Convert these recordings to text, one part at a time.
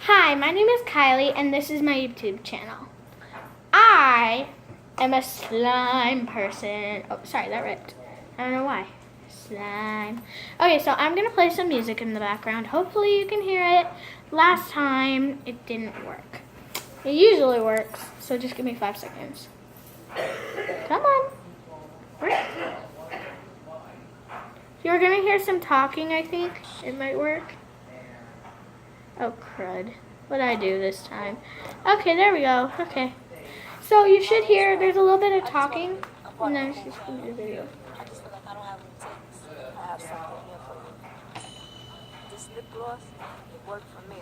Hi, my name is Kylie, and this is my YouTube channel. I am a slime person. Oh, sorry, that ripped. I don't know why. Slime. Okay, so I'm going to play some music in the background. Hopefully you can hear it. Last time, it didn't work. It usually works, so just give me 5 seconds. Come on. You're going to hear some talking, I think. It might work. Oh, crud. What did I do this time? Okay, there we go. Okay. So you should hear, there's a little bit of talking, and then it's just going to be the video. I just feel like I don't have any tips. I have something here for you. This lip gloss worked for me.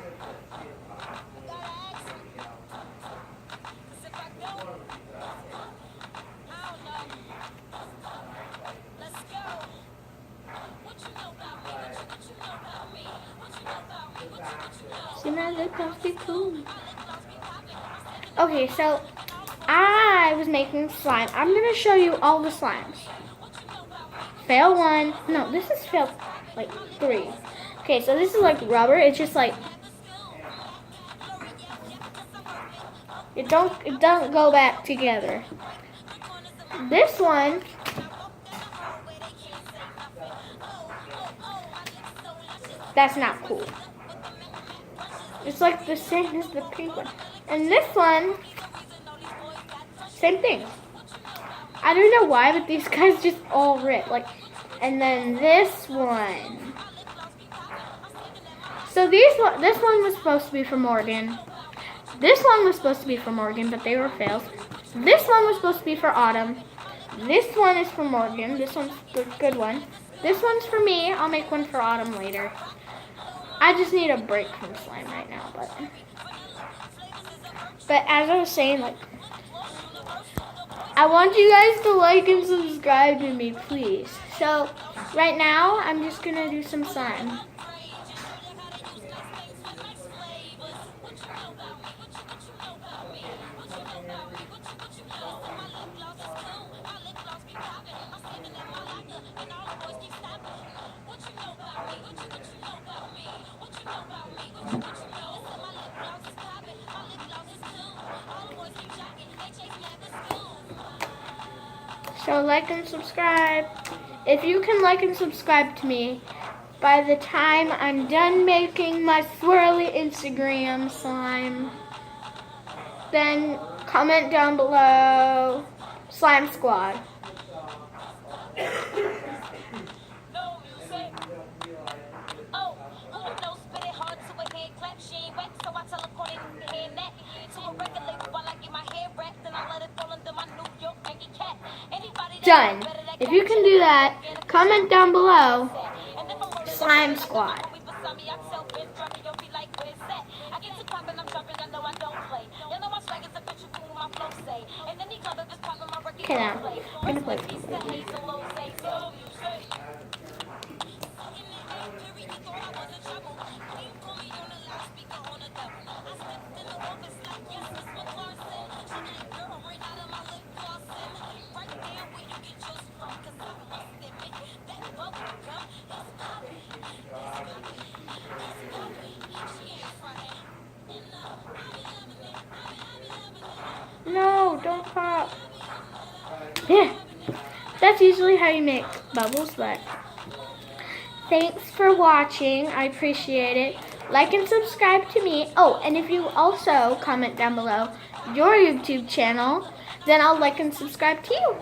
See my lip gloss be cool. Okay, so I was making slime. I'm going to show you all the slimes. Fail 1. No, this is fail like 3. Okay, so this is like rubber. It's just like it don't go back together. This one that's not cool. It's like the same as the pink one. And this one, same thing. I don't know why, but these guys just all rip. Like, and then this one. So this one was supposed to be for Morgan. This one was supposed to be for Morgan, but they were fails. This one was supposed to be for Autumn. This one is for Morgan. This one's the good one. This one's for me. I'll make one for Autumn later. I just need a break from slime right now, but as I was saying, like, I want you guys to like and subscribe to me, please. So right now, I'm just gonna do some slime. So like and subscribe. If you can like and subscribe to me, by the time I'm done making my swirly Instagram slime, then comment down below, Slime Squad. Done. If you can do that, comment down below, Slime Squad. Okay, now, I'm gonna play. No, don't pop. Yeah, that's usually how you make bubbles, but thanks for watching. I appreciate it. Like and subscribe to me. Oh, and if you also comment down below your YouTube channel, then I'll like and subscribe to you.